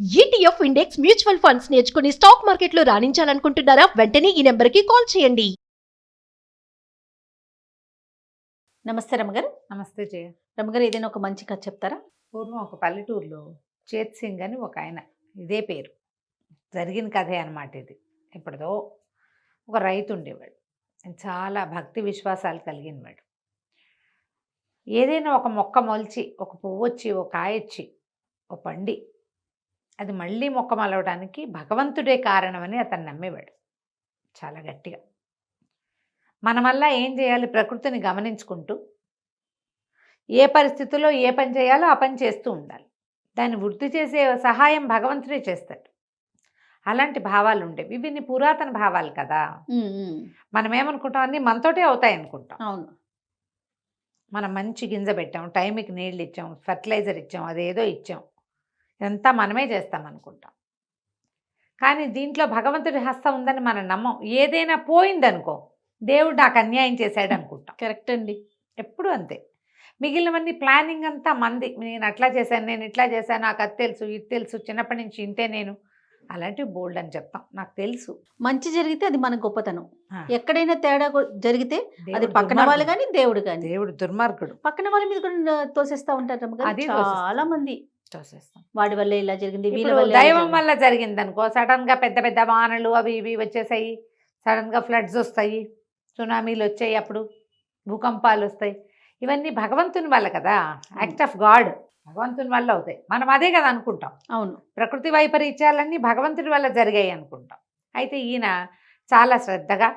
ETF index mutual funds నేర్చుకుని stock మార్కెట్లో రాణించాలనుకుంటున్నారా? వెంటనే ఈ నెంబర్కి కాల్ చేయండి. నమస్తే రమగారు. నమస్తే జయ. రమగారు, ఏదైనా ఒక మంచి కథ చెప్తారా? పూర్వం ఒక పల్లెటూరులో చేత్ సింగ్ అని ఒక ఆయన, ఇదే పేరు, జరిగిన కథే అనమాట ఇది. ఎప్పటిదో ఒక రైతు ఉండేవాడు. ఆయన చాలా భక్తి విశ్వాసాలు కలిగినవాడు. ఏదైనా ఒక మొక్క మొలిచి, ఒక పువ్వు వచ్చి, ఒక కాయ వచ్చి, ఒక పండి, అది మళ్ళీ మొక్క మలవడానికి భగవంతుడే కారణమని అతను నమ్మేవాడు చాలా గట్టిగా. మన వల్ల ఏం చేయాలి? ప్రకృతిని గమనించుకుంటూ ఏ పరిస్థితుల్లో ఏ పని చేయాలో ఆ పని చేస్తూ ఉండాలి. దాన్ని వృద్ధి చేసే సహాయం భగవంతుడే చేస్తాడు. అలాంటి భావాలు ఉండేవి. ఇవన్నీ పురాతన భావాలు కదా. మనం ఏమనుకుంటాం, అన్నీ మనతోటే అవుతాయి అనుకుంటాం. అవును. మనం మంచి గింజ పెట్టాం, టైంకి నీళ్ళు ఇచ్చాం, ఫర్టిలైజర్ ఇచ్చాం, అదేదో ఇచ్చాం, ఇదంతా మనమే చేస్తాం అనుకుంటాం. కానీ దీంట్లో భగవంతుడి హస్తం ఉందని మనం నమ్మం. ఏదైనా పోయిందనుకో, దేవుడు నాకు అన్యాయం చేశాడు అనుకుంటాం. కరెక్ట్ అండి. ఎప్పుడు అంతే. మిగిలినవన్నీ ప్లానింగ్ అంతా మంది. నేను అట్లా చేశాను, నేను ఇట్లా చేశాను, నాకు అది తెలుసు, ఇది తెలుసు, చిన్నప్పటి నుంచి ఇంతే నేను, అలాంటివి బోల్డ్ అని చెప్తాం. నాకు తెలుసు. మంచి జరిగితే అది మన గొప్పతనం. ఆ. ఎక్కడైనా తేడా జరిగితే అది దేవుడు పక్కన వాళ్ళు కానీ దేవుడు కానీ, దేవుడు దుర్మార్గుడు. పక్కన వాళ్ళ మీద కూడా తోసేస్తా ఉంటారు రమగారు. అది చాలా మంది చూసేస్తాం. వాడి వల్ల ఇలా జరిగింది, వీళ్ళ ఇప్పుడు వల్ల దైవం వల్ల జరిగింది అనుకో, సడన్ గా పెద్ద పెద్ద వానలు అవి ఇవి వచ్చేసాయి, సడన్ గా ఫ్లడ్స్ వస్తాయి, సునామీలు వచ్చాయి, అప్పుడు భూకంపాలు వస్తాయి. ఇవన్నీ భగవంతుని వల్ల కదా, యాక్ట్ ఆఫ్ గాడ్, భగవంతుని వల్ల అవుతాయి. మనం అదే కదా అనుకుంటాం. అవును. ప్రకృతి వైపరీత్యాలన్నీ భగవంతుని వల్ల జరిగాయి అనుకుంటాం. అయితే ఈయన చాలా శ్రద్ధగా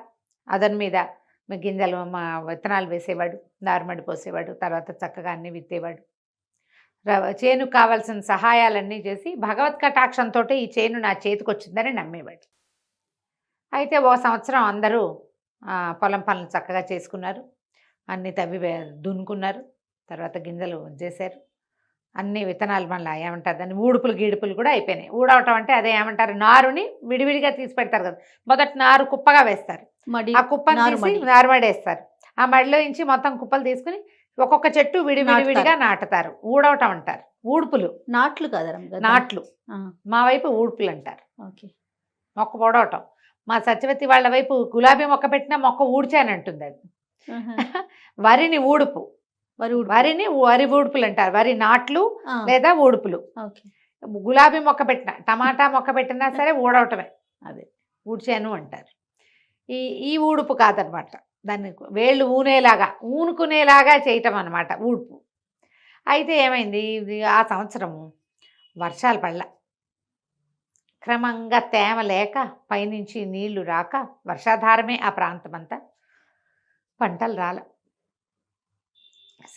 అదని మీద గింజలు విత్తనాలు వేసేవాడు, నారుమడి పోసేవాడు, తర్వాత చక్కగా అన్నీ విత్తేవాడు, చేనుకు కావాల్సిన సహాయాలన్నీ చేసి భగవత్ కటాక్షంతో ఈ చేను నా చేతికి వచ్చిందని నమ్మేవాడు. అయితే ఓ సంవత్సరం అందరూ పొలం పనులు చక్కగా చేసుకున్నారు, అన్నీ తవ్వి దున్నుకున్నారు, తర్వాత గింజలు చేశారు, అన్ని విత్తనాలు మళ్ళీ ఏమంటారు దాన్ని, ఊడుపులు గీడుపులు కూడా అయిపోయినాయి. ఊడవటం అంటే అదే ఏమంటారు, నారుని విడివిడిగా తీసి పెడతారు కదా, మొదటి నారు కుప్పగా వేస్తారు, ఆ కుప్పని తీసి నారుమడి వేస్తారు, ఆ మడిలో నుంచి మొత్తం కుప్పలు తీసుకుని ఒక్కొక్క చెట్టు విడివిడివిడిగా నాటుతారు. ఊడవటం అంటారు. ఊడుపులు, నాట్లు కదా నాట్లు, మా వైపు ఊడుపులు అంటారు. ఓకే. మొక్క పొడవటం. మా సత్యవతి వాళ్ళ వైపు గులాబీ మొక్క పెట్టినా మొక్క ఊడ్చానంటుంది అది. వరిని ఊడుపు, వరిని వరి ఊడుపులు అంటారు. వరి నాట్లు లేదా ఊడుపులు. గులాబీ మొక్క పెట్టినా, టమాటా మొక్క పెట్టినా సరే ఊడవటమే, అదే ఊడ్చాను అంటారు. ఈ ఊడుపు కాదనమాట, దాన్ని వేళ్ళు ఊనుకునేలాగా చేయటం అనమాట ఊడుపు. అయితే ఏమైంది, ఆ సంవత్సరము వర్షాలు పడలా, క్రమంగా తేమ లేక, పైనుంచి నీళ్లు రాక, వర్షాధారమే ఆ ప్రాంతం అంతా, పంటలు రాల.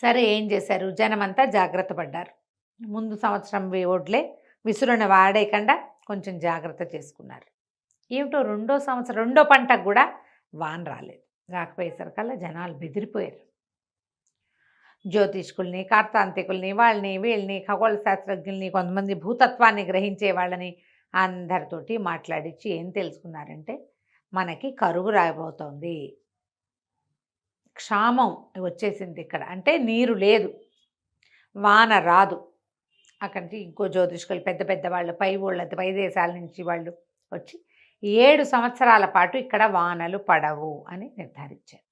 సరే ఏం చేశారు, జనమంతా జాగ్రత్త పడ్డారు. ముందు సంవత్సరం ఒడ్లే విసురున వాడేయకుండా కొంచెం జాగ్రత్త చేసుకున్నారు. ఏమిటో రెండో పంటకు కూడా వాన రాలేదు. రాకపోయేసరికల్లా జనాలు బెదిరిపోయారు. జ్యోతిష్కుల్ని, కార్తాంతికుల్ని, వాళ్ళని వీళ్ళని, ఖగోళ శాస్త్రజ్ఞుల్ని, కొంతమంది భూతత్వాన్ని గ్రహించే వాళ్ళని అందరితోటి మాట్లాడించి ఏం తెలుసుకున్నారంటే, మనకి కరువు రాబోతోంది, క్షామం వచ్చేసింది ఇక్కడ, అంటే నీరు లేదు, వాన రాదు. అక్కడి ఇంకో జ్యోతిష్కులు పెద్ద పెద్ద వాళ్ళు, పై దేశాల నుంచి వాళ్ళు వచ్చి 7 సంవత్సరాల పాటు ఇక్కడ వానలు పడవు అని నిర్ధారించారు.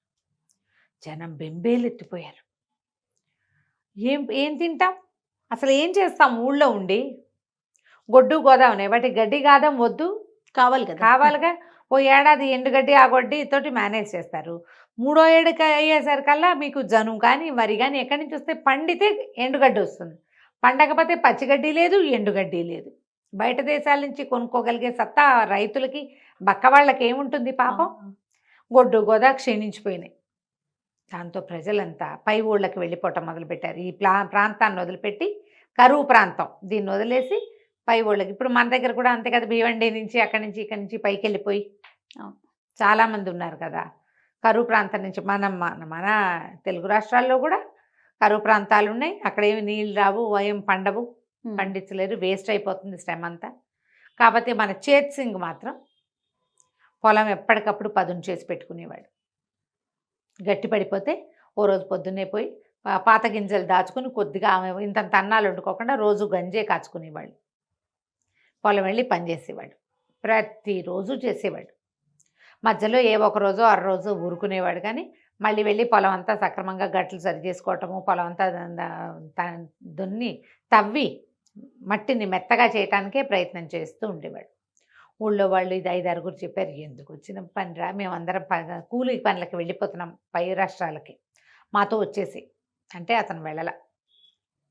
జనం బెంబేలెత్తిపోయారు. ఏం తింటాం, అసలు ఏం చేస్తాం, ఊళ్ళో ఉండి గొడ్డు గోదావనే, వాటి గడ్డి గాదం వద్దు, కావాలిగా. ఓ ఏడాది ఎండుగడ్డి ఆ గడ్డి తోటి మేనేజ్ చేస్తారు. 3వ ఏడుకి అయ్యేసరికల్లా మీకు జనుము కానీ వరి కానీ ఎక్కడి నుంచి వస్తే, పండితే ఎండుగడ్డి వస్తుంది, పండకపోతే పచ్చిగడ్డి లేదు, ఎండుగడ్డి లేదు. బయట దేశాల నుంచి కొనుక్కోగలిగే సత్తా రైతులకి, బక్క వాళ్ళకి ఏముంటుంది పాపం. గొడ్డు గోదా క్షీణించిపోయినాయి. దాంతో ప్రజలంతా పై ఊళ్ళకి వెళ్ళిపోవటం మొదలుపెట్టారు. ఈ ప్రాంతాన్ని వదిలిపెట్టి, కరువు ప్రాంతం దీన్ని వదిలేసి పై ఊళ్ళకి. ఇప్పుడు మన దగ్గర కూడా అంతే కదా, భీవండి నుంచి అక్కడి నుంచి ఇక్కడి నుంచి పైకి వెళ్ళిపోయి చాలామంది ఉన్నారు కదా కరువు ప్రాంతం నుంచి. మన తెలుగు రాష్ట్రాల్లో కూడా కరువు ప్రాంతాలు ఉన్నాయి. అక్కడ ఏమి నీళ్ళు రావు, ఏం పండవు, పండించలేరు, వేస్ట్ అయిపోతుంది శ్రమ అంతా. కాకపోతే మన చేత్ సింగ్ మాత్రం పొలం ఎప్పటికప్పుడు పదును చేసి పెట్టుకునేవాడు. గట్టి పడిపోతే ఓ రోజు పొద్దున్నే పోయి పాత గింజలు దాచుకుని కొద్దిగా ఇంతంత అన్నాలు వండుకోకుండా రోజు గంజే కాచుకునేవాళ్ళు. పొలం వెళ్ళి పని చేసేవాడు. ప్రతిరోజు చేసేవాడు. మధ్యలో ఏ ఒక రోజు అర రోజు ఊరుకునేవాడు, కానీ మళ్ళీ వెళ్ళి పొలం అంతా సక్రమంగా గట్లు సరి చేసుకోవటము, పొలం అంతా దున్ని తవ్వి మట్టిని మెత్తగా చేయటానికే ప్రయత్నం చేస్తూ ఉండేవాడు. ఊళ్ళో వాళ్ళు ఇది 5 చెప్పారు, ఎందుకు వచ్చిన పనిరా, మేమందరం కూలి పనులకి వెళ్ళిపోతున్నాం పై రాష్ట్రాలకి, మాతో వచ్చేసి అంటే అతను వెళ్ళల.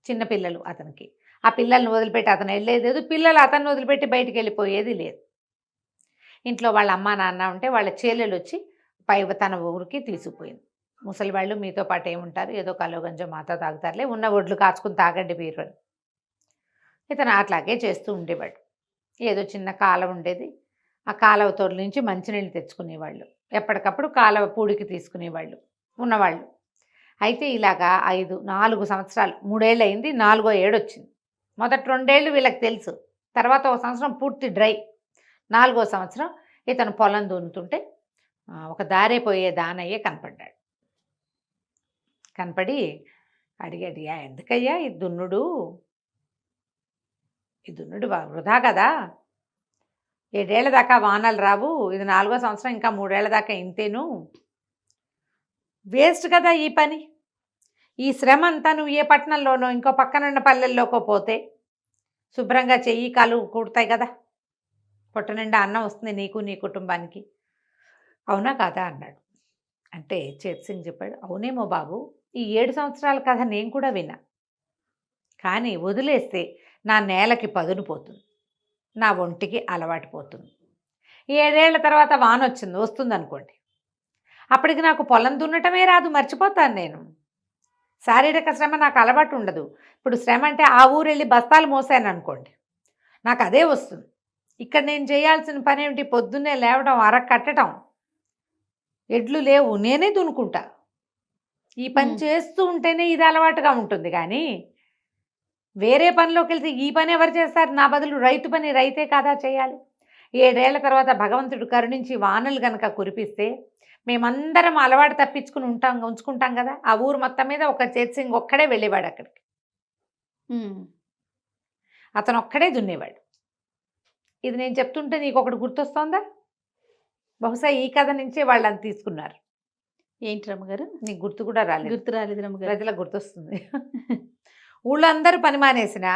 చిన్నపిల్లలు అతనికి, ఆ పిల్లల్ని వదిలిపెట్టి అతను వెళ్ళేది లేదు, పిల్లలు అతన్ని వదిలిపెట్టి బయటికి వెళ్ళిపోయేది లేదు. ఇంట్లో వాళ్ళ అమ్మ నాన్న ఉంటే వాళ్ళ చెల్లెలు వచ్చి తన ఊరికి తీసుకుపోయింది. ముసలి వాళ్ళు మీతో పాటు ఏముంటారు, ఏదో కలో గంజో మాతో తాగుతారులే, ఉన్న ఒడ్లు కాచుకుని తాగండి మీరు అని. ఇతను అట్లాగే చేస్తూ ఉండేవాడు. ఏదో చిన్న కాలువ ఉండేది, ఆ కాలువ తోడు నుంచి మంచినీళ్ళు తెచ్చుకునేవాళ్ళు, ఎప్పటికప్పుడు కాలువ పూడికి తీసుకునేవాళ్ళు ఉన్నవాళ్ళు. అయితే ఇలాగా 4 సంవత్సరాలు, 3 ఏళ్ళు అయింది, 4వ ఏడు వచ్చింది. మొదటి 2 ఏళ్ళు వీళ్ళకి తెలుసు, తర్వాత 1 సంవత్సరం పూర్తి డ్రై. 4వ సంవత్సరం ఇతను పొలం దున్నుతుంటే ఒక దారిపోయే దానయ్య కనపడ్డాడు. కనపడి అడిగాడు, ఎందుకయ్యా ఈ దున్నుడు వృధా కదా, 7 ఏళ్ల దాకా వానలు రావు, ఇది 4వ సంవత్సరం, ఇంకా 3 ఏళ్ల దాకా ఇంతేను, వేస్ట్ కదా ఈ పని, ఈ శ్రమ అంతా నువ్వు ఏ పట్టణంలోనో ఇంకో పక్కనున్న పల్లెల్లోకో పోతే శుభ్రంగా చెయ్యి కాలు కూడతాయి కదా, పొట్ట నిండా అన్నం వస్తుంది నీకు నీ కుటుంబానికి, అవునా కాదా అన్నాడు. అంటే చేత్ సింగ్ చెప్పాడు, అవునేమో బాబు, ఈ 7 సంవత్సరాల కథ నేను కూడా విన్నా, కానీ వదిలేస్తే నా నేలకి పదును పోతుంది, నా ఒంటికి అలవాటు పోతుంది. 7 ఏళ్ల తర్వాత వాన వస్తుంది అనుకోండి, అప్పటికి నాకు పొలం దున్నటమే రాదు, మర్చిపోతాను నేను, శారీరక శ్రమ నాకు అలవాటు ఉండదు. ఇప్పుడు శ్రమ అంటే ఆ ఊరు వెళ్ళి బస్తాలు మోసాను అనుకోండి, నాకు అదే వస్తుంది. ఇక్కడ నేను చేయాల్సిన పని ఏమిటి, పొద్దున్నే లేవడం, కట్టడం, ఎడ్లు లేవు, నేనే దున్నుకుంటా. ఈ పని చేస్తూ ఉంటేనే ఇది అలవాటుగా ఉంటుంది, కానీ వేరే పనిలోకి వెళ్తే ఈ పని ఎవరు చేస్తారు, నా బదులు రైతు పని రైతే కాదా చేయాలి. 7 ఏళ్ల తర్వాత భగవంతుడు కరుణించి వానలు కనుక కురిపిస్తే మేమందరం అలవాటు తప్పించుకుని ఉంచుకుంటాం కదా. ఆ ఊరు మొత్తం మీద ఒక చేత్ సింగ్ ఒక్కడే వెళ్ళేవాడు అక్కడికి, అతను ఒక్కడే దున్నేవాడు. ఇది నేను చెప్తుంటే నీకు ఒకటి గుర్తొస్తోందా? బహుశా ఈ కథ నుంచే వాళ్ళు అది తీసుకున్నారు. ఏంటి రమ్మగారు? నీకు గుర్తు కూడా రాలేదు? గుర్తు రాలేదు రమ్మగారు. ప్రజలకు గుర్తొస్తుంది. ఊళ్ళో అందరూ పని మానేసిన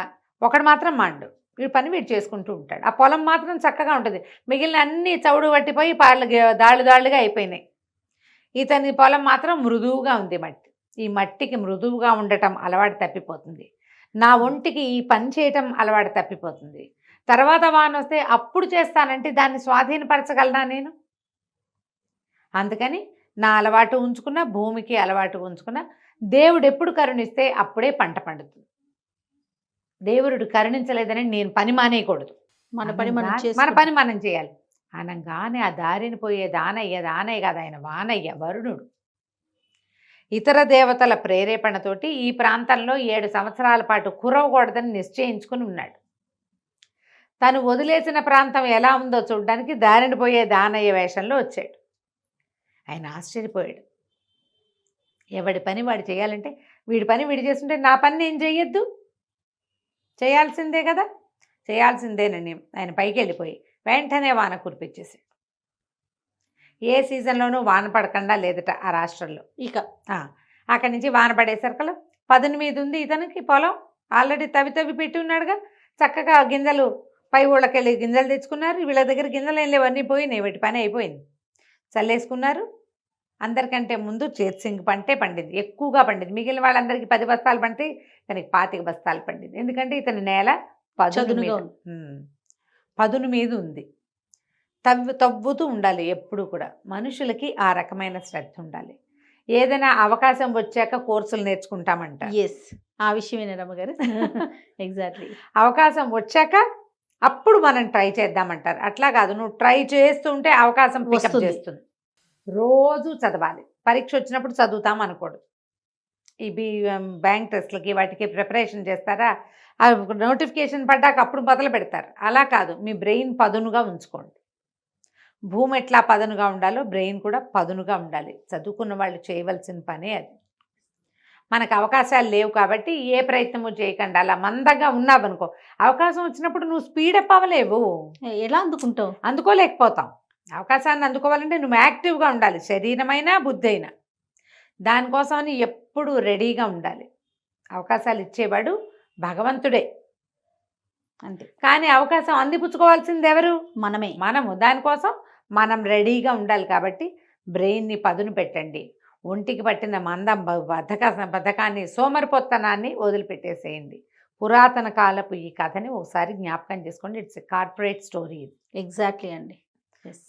ఒకడు మాత్రం మాండు, వీడు పని వీడు చేసుకుంటూ ఉంటాడు. ఆ పొలం మాత్రం చక్కగా ఉంటుంది, మిగిలిన అన్ని చవుడు పట్టిపోయి దాళ్ళుగా అయిపోయినాయి. ఇతని పొలం మాత్రం మృదువుగా ఉంది మట్టి. ఈ మట్టికి మృదువుగా ఉండటం అలవాటు తప్పిపోతుంది, నా ఒంటికి ఈ పని చేయటం అలవాటు తప్పిపోతుంది. తర్వాత వాన వస్తే అప్పుడు చేస్తానంటే దాన్ని స్వాధీనపరచగలనా నేను? అందుకని నా అలవాటు ఉంచుకున్న, భూమికి అలవాటు ఉంచుకున్న, దేవుడు ఎప్పుడు కరుణిస్తే అప్పుడే పంట పండుతుంది. దేవుడు కరుణించలేదని నేను పని మానేయకూడదు, మన పని మనం చేయాలి. అనగానే ఆ దారిని పోయే దానయ్య కాదు, ఆయన వానయ్య, వరుణుడు. ఇతర దేవతల ప్రేరేపణతోటి ఈ ప్రాంతంలో 7 సంవత్సరాల పాటు కురవకూడదని నిశ్చయించుకుని ఉన్నాడు. తను వదిలేసిన ప్రాంతం ఎలా ఉందో చూడడానికి దారిని పోయే దానయ్య వేషంలో వచ్చాడు. ఆయన ఆశ్చర్యపోయాడు. ఎవడి పని వాడు చేయాలంటే, వీడి పని వీడు చేస్తుంటే నా పని నేను చెయ్యొద్దు, చేయాల్సిందే కదా, చేయాల్సిందేనని ఆయన పైకి వెళ్ళిపోయి వెంటనే వాన కురిపించేసాడు. ఏ సీజన్లోనూ వాన పడకుండా లేదట ఆ రాష్ట్రంలో. ఇక అక్కడి నుంచి వాన పడేసరికలు పదును మీద ఉంది ఇతనికి పొలం, ఆల్రెడీ తవ్వి పెట్టి ఉన్నాడుగా. చక్కగా గింజలు పై ఊళ్ళకి వెళ్ళి గింజలు తెచ్చుకున్నారు. వీళ్ళ దగ్గర గింజలు ఏం లేవు, అన్నీ పోయినాయి, వీటి పని అయిపోయింది. చల్లేసుకున్నారు. అందరికంటే ముందు చేత్ సింగ్ పంటే పండింది, ఎక్కువగా పండింది. మిగిలిన వాళ్ళందరికీ 10 బస్తాలు పండి, ఇతనికి 25 బస్తాలు పండింది. ఎందుకంటే ఇతని నేల పదును మీద ఉంది. తవ్వుతూ ఉండాలి ఎప్పుడు కూడా. మనుషులకి ఆ రకమైన శ్రద్ధ ఉండాలి. ఏదైనా అవకాశం వచ్చాక కోర్సులు నేర్చుకుంటామంట. ఎస్, ఆ విషయమేనా రమ్మగారు? ఎగ్జాక్ట్లీ. అవకాశం వచ్చాక అప్పుడు మనం ట్రై చేద్దామంటారు. అట్లా కాదు, నువ్వు ట్రై చేస్తూ ఉంటే అవకాశం పికప్ చేస్తుంది. రోజు చదవాలి. పరీక్ష వచ్చినప్పుడు చదువుతాం అనకూడదు. ఈ బ్యాంక్ టెస్ట్లకి వాటికి ప్రిపరేషన్ చేస్తారా, ఆ నోటిఫికేషన్ పడ్డాక అప్పుడు మొదలు పెడతారు. అలా కాదు, మీ బ్రెయిన్ పదునుగా ఉంచుకోండి. భూమి ఎట్లా పదునుగా ఉండాలో బ్రెయిన్ కూడా పదునుగా ఉండాలి. చదువుకున్న వాళ్ళు చేయవలసిన పనే అది. మనకు అవకాశాలు లేవు కాబట్టి ఏ ప్రయత్నము చేయకుండా అలా మందంగా ఉన్నావనుకో, అవకాశం వచ్చినప్పుడు నువ్వు స్పీడప్ అవ్వలేవు, ఎలా అందుకుంటావు? అందుకోలేకపోతాం. అవకాశాన్ని అందుకోవాలంటే నువ్వు యాక్టివ్గా ఉండాలి, శరీరమైనా బుద్ధి అయినా. దానికోసమని ఎప్పుడు రెడీగా ఉండాలి. అవకాశాలు ఇచ్చేవాడు భగవంతుడే, అంతే. కానీ అవకాశం అందిపుచ్చుకోవాల్సింది ఎవరు? మనమే. మనము. దానికోసం మనం రెడీగా ఉండాలి. కాబట్టి బ్రెయిన్ని పదును పెట్టండి. ఒంటికి పట్టిన మందం బద్ధకాన్ని, సోమరిపోత్తనాన్ని వదిలిపెట్టేసేయండి. పురాతన కాలపు ఈ కథని ఒకసారి జ్ఞాపకం చేసుకోండి. It's a corporate story. Exactly అండి.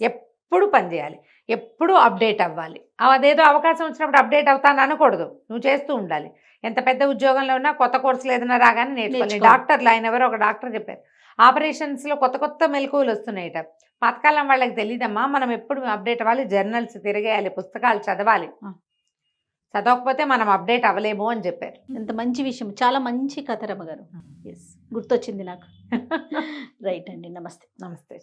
ఎప్పుడు పనిచేయాలి, ఎప్పుడు అప్డేట్ అవ్వాలి. అదేదో అవకాశం వచ్చినప్పుడు అప్డేట్ అవుతాను అనకూడదు, నువ్వు చేస్తూ ఉండాలి. ఎంత పెద్ద ఉద్యోగంలో ఉన్నా కొత్త కోర్సులు ఏదైనా రాగానే నేర్చుకోవాలి. డాక్టర్లు, ఆయన ఎవరో ఒక డాక్టర్ చెప్పారు, ఆపరేషన్స్లో కొత్త కొత్త మెలకువలు వస్తున్నాయట. పాతకాలం వాళ్ళకి తెలియదమ్మా, మనం ఎప్పుడు అప్డేట్ అవ్వాలి, జర్నల్స్ తిరగేయాలి, పుస్తకాలు చదవాలి. చదవకపోతే మనం అప్డేట్ అవ్వలేము అని చెప్పారు. ఎంత మంచి విషయం, చాలా మంచి కథ రమ్మగారు. ఎస్, గుర్తొచ్చింది నాకు. రైట్ అండి, నమస్తే. నమస్తే.